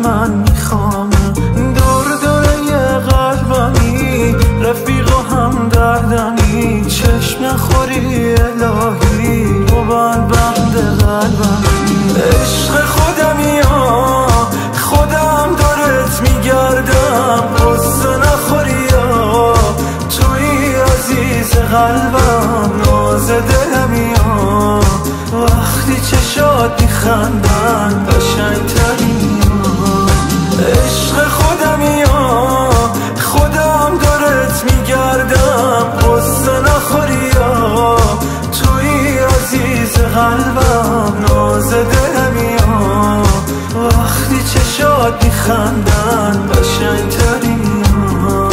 من میخوام دور دوره قلبمی، رفیق و هم دردمی، چشم نخوری الهی تو بند قلبمی. عشق خودمی ها، خودم دارت میگردم، قصه نخوری ها، توی عزیز قلبم، ناز دلمی ها، وقتی چشات میخندن قشنگترین ها. عشق خودمی ها، خودم دارت میگردم، قصه نخوری ها، توی عزیز قلبم، ناز دلمی ها، وقتی چشات میخندن قشنگترین ها.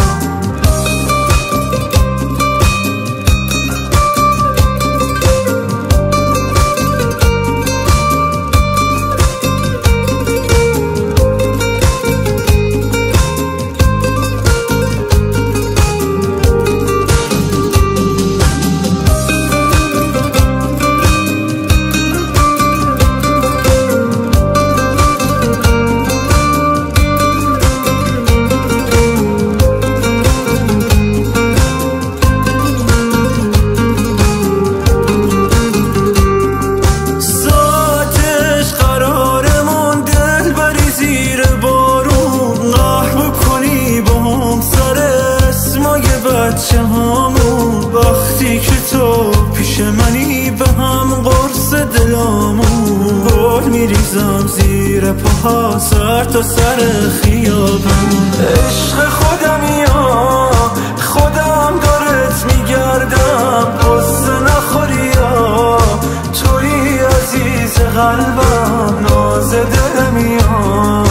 وقتی که تو پیش منی به هم قرص دلامون، گل میریزم زیر پاها سر تا سر خیابون. عشق خودمی ها، خودم دارت میگردم، قصه نخوری ها، توی عزیز قلبم، ناز دلمی ها،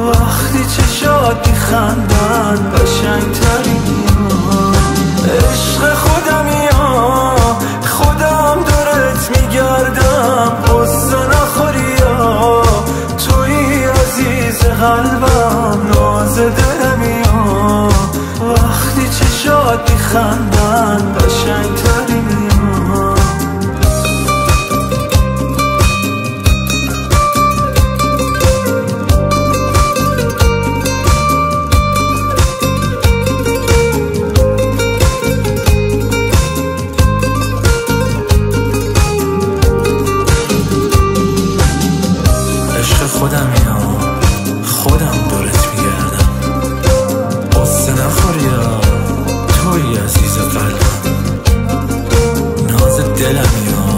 وقتی چشات میخندن قشنگترین ها. عشق خودمی ها، خودم دارت میگردم، قصه نخوری ها، توی عزیز قلبم، ناز دلمی ها، وقتی چشات میخندن قشنگترین ها. خودمی ها، خودم دورت میگردم، قصه نخوری ها، توی عزیز قلبم، ناز دلمی ها،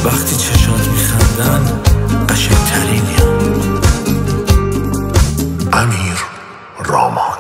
وقتی چشات میخندن قشنگترینی ها. امیر رامان.